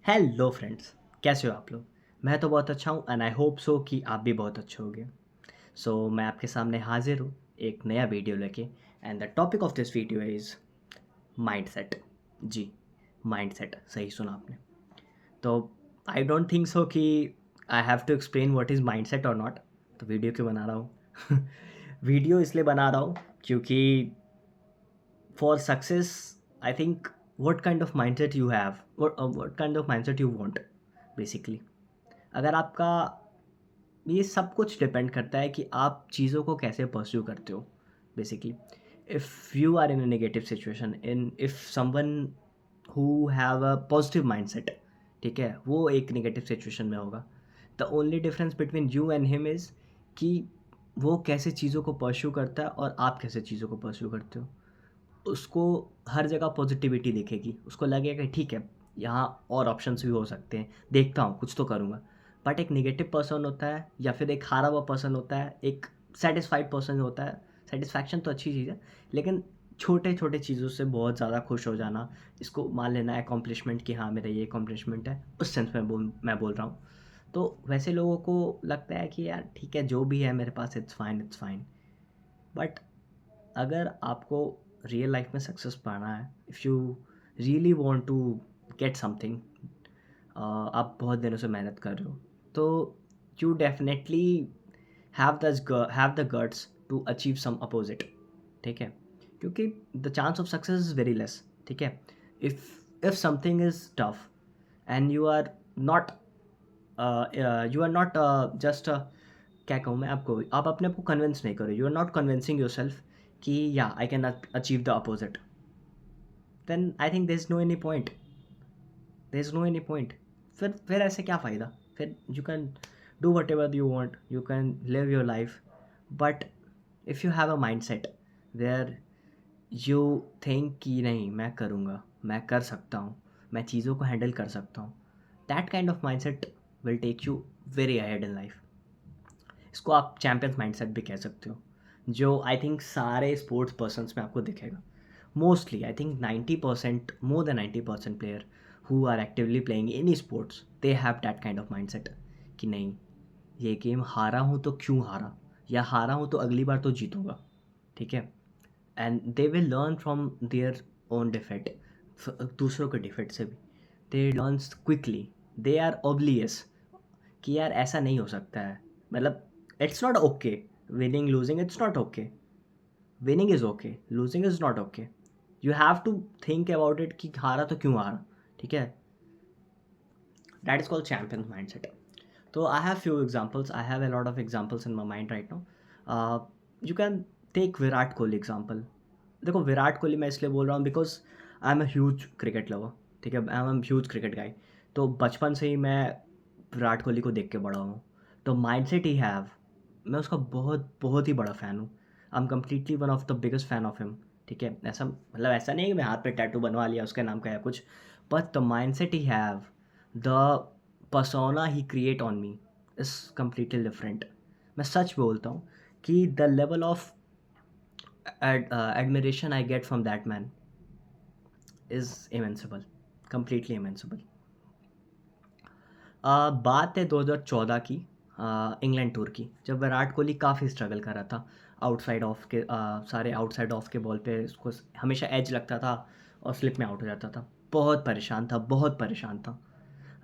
Hello friends, कैसे हो आप लोग? मैं तो बहुत अच्छा हूँ एंड आई होप सो कि आप भी बहुत अच्छे होंगे। मैं आपके सामने हाजिर हूँ एक नया वीडियो लेके and the topic of this video is mindset. जी, माइंडसेट सही सुना आपने। तो आई डोंट थिंक सो कि I have to explain what is mindset और नॉट। तो वीडियो क्यों बना रहा हूँ? वीडियो इसलिए बना रहा हूँ क्योंकि for success I think what kind of mindset you have, what kind of mindset you want basically। अगर आपका ये सब कुछ डिपेंड करता है कि आप चीज़ों को कैसे परस्यू करते हो basically. If you are in a negative situation, in if someone who have a positive mindset, ठीक है, वो एक नेगेटिव सिचुएशन में होगा। The only difference between you and him is कि वो कैसे चीज़ों को परस्यू करता है और आप कैसे चीज़ों को परस्यू करते हो। उसको हर जगह पॉजिटिविटी दिखेगी, उसको लगेगा कि ठीक है, यहाँ और ऑप्शंस भी हो सकते हैं, देखता हूँ कुछ तो करूँगा। बट एक नेगेटिव पर्सन होता है या फिर एक हारा हुआ पर्सन होता है, एक सेटिस्फाइड पर्सन होता है। सेटिस्फैक्शन तो अच्छी चीज़ है, लेकिन छोटे छोटे चीज़ों से बहुत ज़्यादा खुश हो जाना, इसको मान लेना अकॉम्प्लिशमेंट कि हाँ मेरा ये अकॉम्प्लिशमेंट है, उस सेंस में मैं बोल रहा हूँ। तो वैसे लोगों को लगता है कि यार ठीक है, जो भी है मेरे पास it's fine it's fine. But अगर आपको रियल लाइफ में सक्सेस पाना है, if you really want to get something, आप बहुत दिनों से मेहनत कर रहे हो, तो you definitely have the guts to achieve some opposite. ठीक है, क्योंकि the chance of success is very less. ठीक है, if something is tough and not you are not just क्या कहूँ मैं आपको, आप अपने आप को कन्विंस नहीं करो, you are not convincing yourself कि या I can achieve the opposite, then I think there is no any point, there is no any point. फिर ऐसे क्या फ़ायदा? फिर you can do whatever you want, you can live your life, but if you have a mindset where you think कि नहीं मैं करूँगा, मैं कर सकता हूँ, मैं चीज़ों को हैंडल कर सकता हूँ, that kind of mindset will take you very ahead in life. इसको आप चैम्पियंस माइंडसेट भी कह सकते हो, जो आई थिंक सारे स्पोर्ट्स पर्सन्स में आपको दिखेगा। Mostly I think 90%, more than 90% player who are actively playing any sports, they have that kind of mindset कि नहीं, ये गेम हारा हूँ तो क्यों हारा, या हारा हूँ तो अगली बार तो जीतूंगा। ठीक है, and they will learn from their own defect, दूसरों के डिफेक्ट से भी they learn quickly. They are obvious कि यार ऐसा नहीं हो सकता है, मतलब it's not okay, winning losing it's not okay, winning is okay, losing is not okay. You have to think about it कि हारा तो क्यों हारा। ठीक है, that is called champion mindset. तो I have few examples, I have a lot of examples in my mind right now. You can take Virat Kohli example. देखो, विराट कोहली मैं इसलिए बोल रहा हूँ because I am a huge cricket lover. ठीक है, I am huge cricket गाई। तो बचपन से ही मैं विराट कोहली को देख के बड़ा हूँ। तो माइंड सेट ही हैव, मैं उसका बहुत बहुत ही बड़ा फ़ैन हूँ। I am completely one of the biggest fan of him. ठीक है, ऐसा मतलब ऐसा नहीं है कि मैं हाथ पे टैटू बनवा लिया उसके नाम का या कुछ, but the mind set he have, the persona he create on me is completely different। मैं सच बोलता हूँ कि the level of admiration I get from that man is immensible, completely immensible। बात है 2014 की, इंग्लैंड टूर की, जब विराट कोहली काफ़ी स्ट्रगल कर रहा था आउटसाइड ऑफ के, सारे आउटसाइड ऑफ के बॉल पे उसको हमेशा एज लगता था और स्लिप में आउट हो जाता था। बहुत परेशान था, बहुत परेशान था।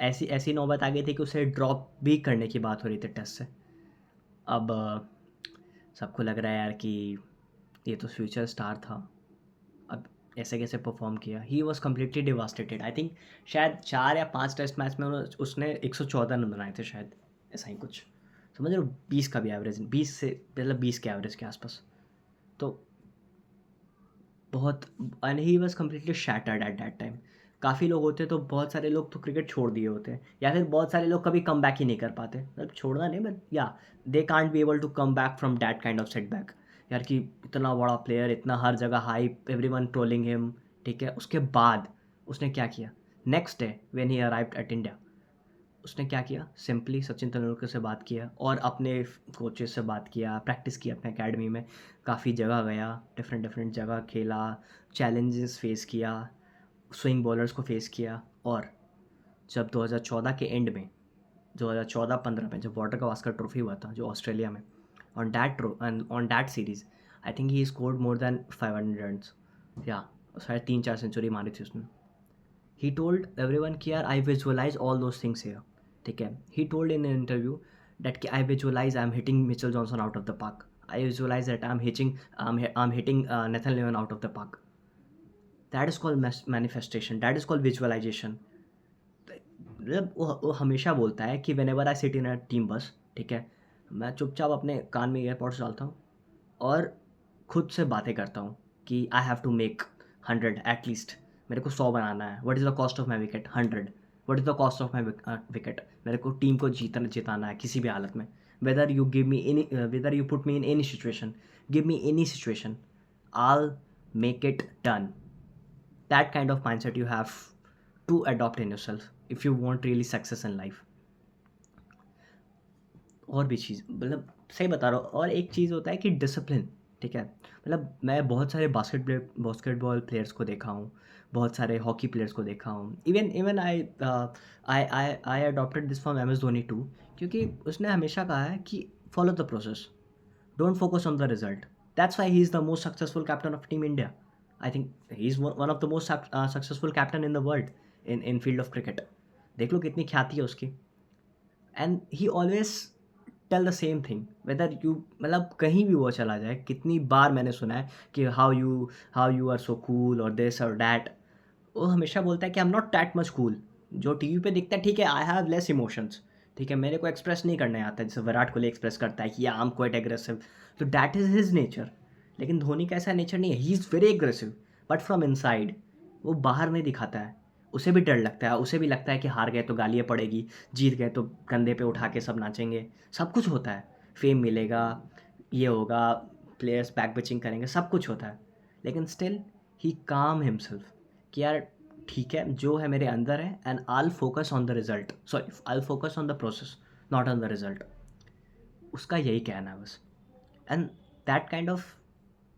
ऐसी ऐसी नौबत आ गई थी कि उसे ड्रॉप भी करने की बात हो रही थी टेस्ट से। अब सबको लग रहा है यार कि ये तो फ्यूचर स्टार था, अब ऐसे कैसे परफॉर्म किया। He was completely devastated. I think शायद 4 या 5 टेस्ट मैच में उसने 114 रन बनाए थे शायद, ऐसा ही कुछ। समझ रहे हो, 20 का भी एवरेज, 20 से मतलब 20 के एवरेज के आसपास। तो बहुत, and he was completely shattered at that time. काफ़ी लोग होते तो, बहुत सारे लोग तो क्रिकेट छोड़ दिए होते हैं, या फिर बहुत सारे लोग कभी कम बैक ही नहीं कर पाते, मतलब छोड़ना नहीं बट या they can't be able to come back from that kind of setback. यार कि इतना बड़ा प्लेयर, इतना हर जगह हाइप, एवरीवन ट्रोलिंग हिम। ठीक है, उसके बाद उसने क्या किया? Next day when he arrived at India, उसने क्या किया? सिंपली सचिन तेंदुलकर से बात किया और अपने कोचेस से बात किया, प्रैक्टिस की अपने एकेडमी में, काफ़ी जगह गया, डिफरेंट डिफरेंट जगह खेला, चैलेंजेस फेस किया, स्विंग बॉलर्स को फेस किया, और जब 2014 के एंड में, 2014-15 में जब वाटर गवास्कर ट्रॉफी हुआ था जो ऑस्ट्रेलिया में, on that series I think he scored more than 500 runs, या शायद 3-4 सेंचुरी मारी थी उसने. ही टोल्ड एवरीवन कि यार I visualise all those things here. ठीक है, he told in interview that I visualize I'm hitting Mitchell Johnson out of the park. I visualize that I'm hitting Nathan Lyon out of the park. That is called manifestation. That is called visualization. मतलब वो हमेशा बोलता है कि whenever I sit in a team bus, ठीक है, मैं चुपचाप अपने कान में ईयरपॉड्स डालता हूँ और खुद से बातें करता हूँ कि I have to make 100 at least. मेरे को 100 बनाना है. What is the cost of my wicket? 100. What is the cost of my wicket? मेरे को टीम को जिताना है किसी भी हालत में. Whether you put me in any situation, give me any situation, I'll make it done. That kind of mindset you have to adopt in yourself if you want really success in life. और भी चीज़, मतलब सही बता रहा हूँ. और एक चीज़ होता है कि डिसिप्लिन. ठीक है, मतलब मैं बहुत सारे बास्केटबॉल प्लेयर्स को देखा हूँ, बहुत सारे हॉकी प्लेयर्स को देखा हूँ. Even I adopted this from M S Dhoni too, क्योंकि उसने हमेशा कहा है कि follow the process, don't focus on the result. That's why he is the most successful captain of Team India. I think he is one of the most successful captain in the world in field of cricket. देख लो कितनी ख्याति है उसकी. And he always tell the same thing. Whether you, मतलब कहीं भी वो चला जाए, कितनी बार मैंने सुना है कि how you are so cool or this or that. वो हमेशा बोलता है कि I'm not that much cool. जो टीवी पे दिखता है, ठीक है, I have less emotions. ठीक है, मेरे को एक्सप्रेस नहीं करने आता है जैसे विराट कोहली एक्सप्रेस करता है कि आई एम क्वाइट एग्रेसिव. तो डैट इज़ हिज नेचर. लेकिन धोनी का ऐसा नेचर नहीं है. He is very aggressive but from inside. वो बाहर नहीं दिखाता है. उसे भी डर लगता है, उसे भी लगता है कि हार गए तो गालियाँ पड़ेगी, जीत गए तो कंधे पे उठा के सब नाचेंगे. सब कुछ होता है, फेम मिलेगा, ये होगा, प्लेयर्स बैक पिचिंग करेंगे, सब कुछ होता है. लेकिन स्टिल ही काम हिमसेल्फ कि यार ठीक है, जो है मेरे अंदर है, and I focus on the result. Sorry, I focus on the process, not on the result. उसका यही कहना है बस. And that kind of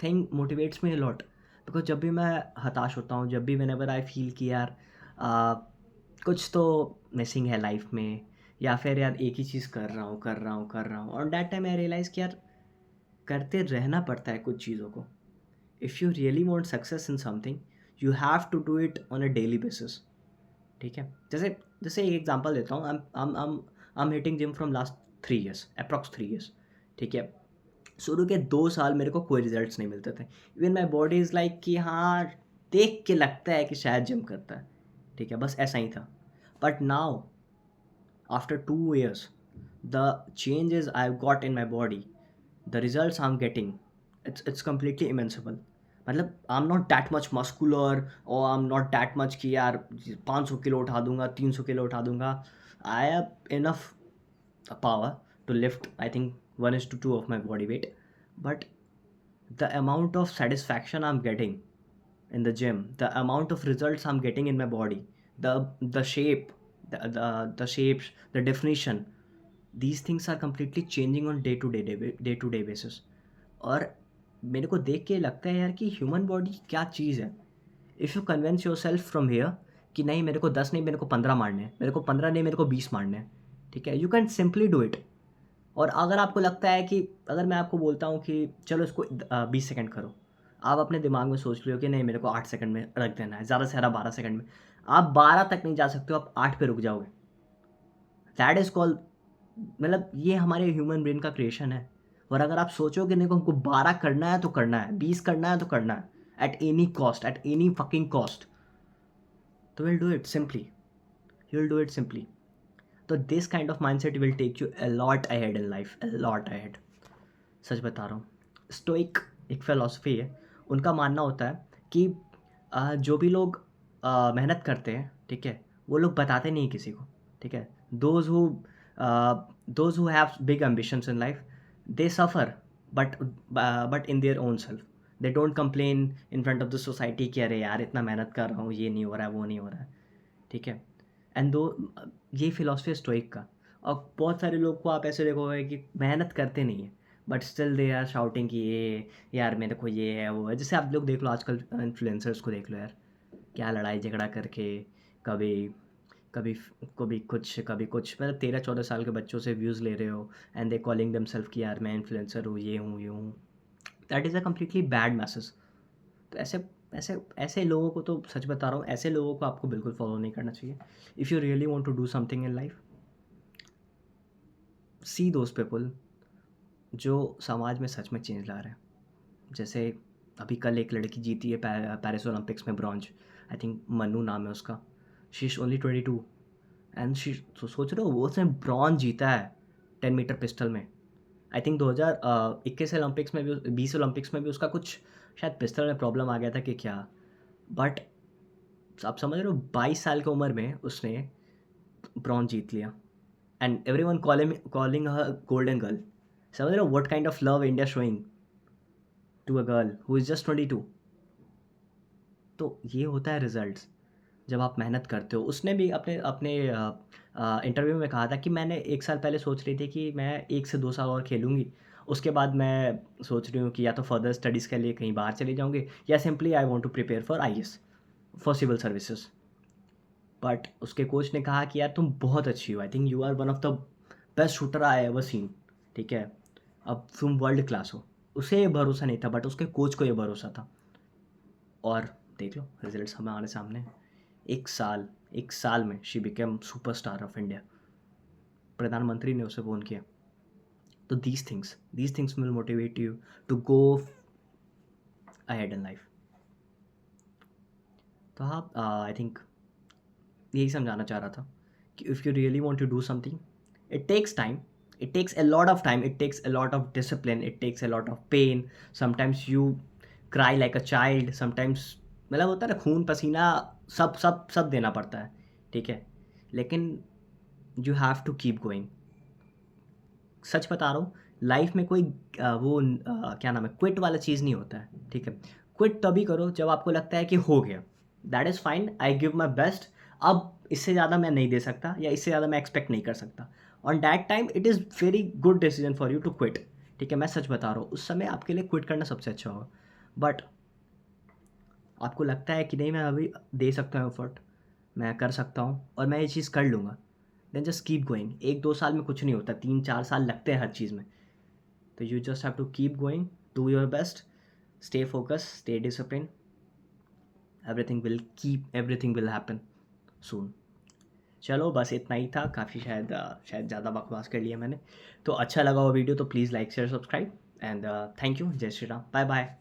thing motivates me lot. Because जब भी मैं हताश होता हूँ, जब भी व्हेनेवर आई फील कि यार कुछ तो मिसिंग है लाइफ में, या फिर यार एक ही चीज़ कर रहा हूँ, और दैट टाइम आई रियलाइज़ कि यार करते रहना पड़ता है कुछ चीज़ों को. If you really want success in something, you have to do it on a daily basis. ठीक है, जैसे जैसे एक एग्जांपल देता हूँ. I am hitting gym from last 3 years, approx 3 years. ठीक है, शुरू के 2 साल मेरे को कोई रिजल्ट्स नहीं मिलते थे. Even my body is like कि हाँ, देख के लगता है कि शायद जिम करता है. ठीक है, बस ऐसा ही था. But now after 2 years, the changes I've got in my body, the results I'm getting, it's completely immensible. मतलब I am not that much muscular, और I am not that much कि यार 500 किलो उठा दूंगा, 300 किलो उठा दूंगा. I have enough power to lift, I think, 1:2 of my body weight. But the amount of satisfaction I'm getting in the gym, the amount of results I'm getting in my body, the shape, the shapes, the definition, these things are completely changing on day to day basis. और मेरे को देख के लगता है यार कि human body क्या चीज़ है. If you convince your self from here कि नहीं मेरे को 10 नहीं, मेरे को 15 मारने हैं, मेरे को 15 नहीं, मेरे को 20 मारने हैं. ठीक है, you can simply do it. और अगर आपको लगता है कि, अगर मैं आपको बोलता हूँ कि चलो इसको 20 सेकंड करो, आप अपने दिमाग में सोच रहे हो कि नहीं मेरे को 8 सेकंड में रख देना है, ज़्यादा से ज़्यादा 12 सेकंड में. आप 12 तक नहीं जा सकते हो, आप 8 पे रुक जाओगे. दैट इज़ कॉल्ड, मतलब ये हमारे ह्यूमन ब्रेन का क्रिएशन है. और अगर आप सोचोगे नहीं को हमको 12 करना है तो करना है, 20 करना है तो करना है, at any cost, at any fucking cost, तो will do it simply. You will do it simply. तो this kind of mindset will take you a lot ahead in life, a lot ahead. सच बता रहा हूँ. Stoic एक philosophy है. उनका मानना होता है कि जो भी लोग मेहनत करते हैं, ठीक है, वो लोग बताते नहीं किसी को. ठीक है, those who have big ambitions in life, they suffer, but in their own self. They don't complain in front of the society कि अरे यार इतना मेहनत कर रहा हूँ, ये नहीं हो रहा है, वो नहीं हो रहा है. ठीक है, एंड दो, ये फिलॉसफी है स्टोइक का. और बहुत सारे लोग को आप ऐसे देखोगे कि मेहनत करते नहीं है, but still they are shouting कि ये यार मेरे को ये है वो है. जैसे आप लोग देख लो आजकल इन्फ्लुएंसर्स को देख लो यार, क्या लड़ाई झगड़ा करके, कभी कभी कुछ मतलब 13-14 साल के बच्चों से व्यूज़ ले रहे हो एंड दे कॉलिंग देमसेल्फ कि यार मैं इन्फ्लुएंसर हूँ, ये हूँ। That is a completely bad message. तो ऐसे ऐसे ऐसे लोगों को तो सच बता रहा हूँ, ऐसे लोगों को आपको बिल्कुल फॉलो नहीं करना चाहिए। If you really want to do something in life, see those people जो समाज में सच में चेंज ला रहे हैं। जैसे अभी कल एक लड़की जीती है पेरिस ओलंपिक्स में ब्रॉन्ज। आई थिंक मन्नू नाम है उसका। She is only 22 and she, सोच रहे हो वो उसने ब्रॉन्ज जीता है 10 मीटर पिस्टल में। आई थिंक 2021 ओलंपिक्स में भी, 20 ओलंपिक्स में भी उसका कुछ शायद पिस्टल में प्रॉब्लम आ गया था कि क्या, बट आप समझ रहे हो 22 साल की उम्र में उसने ब्रॉन्ज जीत लिया and every one calling her golden girl. समझ रहे हो what kind of love India showing to a girl who is just 22। तो ये होता है रिजल्ट्स जब आप मेहनत करते हो। उसने भी अपने अपने इंटरव्यू में कहा था कि मैंने 1 साल पहले सोच रही थी कि मैं 1 से 2 साल और खेलूँगी। उसके बाद मैं सोच रही हूँ कि या तो फर्दर स्टडीज़ के लिए कहीं बाहर चली जाऊँगी या simply I want to prepare for IAS, for civil services. But उसके कोच ने कहा कि यार तुम बहुत अच्छी हो, I think you are one of the best shooter I ever seen. ठीक है, अब तुम वर्ल्ड क्लास हो। उसे ये भरोसा नहीं था बट उसके कोच को ये भरोसा था। और देख लो रिजल्ट्स हमारे सामने हैं। 1 साल में she became superstar of India. प्रधानमंत्री ने उसे फ़ोन किया। तो these things will motivate you to go ahead in life. तो हाँ, आई थिंक यही समझाना चाह रहा था कि if you really want to do something, it takes time, it takes a lot of time, it takes a lot of discipline, it takes a lot of pain. Sometimes you cry like a child, sometimes मतलब होता है ना, खून पसीना सब सब सब देना पड़ता है। ठीक है, लेकिन you have to keep going. सच बता रहा हूँ, लाइफ में कोई क्या नाम है, क्विट वाला चीज़ नहीं होता है। ठीक है, क्विट तभी करो जब आपको लगता है कि हो गया, that is fine, I give my best, अब इससे ज़्यादा मैं नहीं दे सकता या इससे ज़्यादा मैं एक्सपेक्ट नहीं कर सकता। On that time it is very good decision for you to quit. ठीक है, मैं सच बता रहा हूँ, उस समय आपके लिए क्विट करना सबसे अच्छा होगा। बट आपको लगता है कि नहीं मैं अभी दे सकता हूँ एफर्ट, मैं कर सकता हूँ और मैं ये चीज़ कर लूँगा, देन जस्ट कीप गोइंग। 1-2 साल में कुछ नहीं होता, 3-4 साल लगते हैं हर चीज़ में। तो you just have to keep going, do your best, stay focus, stay discipline, everything will happen soon. चलो बस इतना ही था, काफ़ी शायद ज़्यादा बकवास कर लिया मैंने। तो अच्छा लगा वो वीडियो तो please like share subscribe and thank you. जय श्री राम, बाय बाय।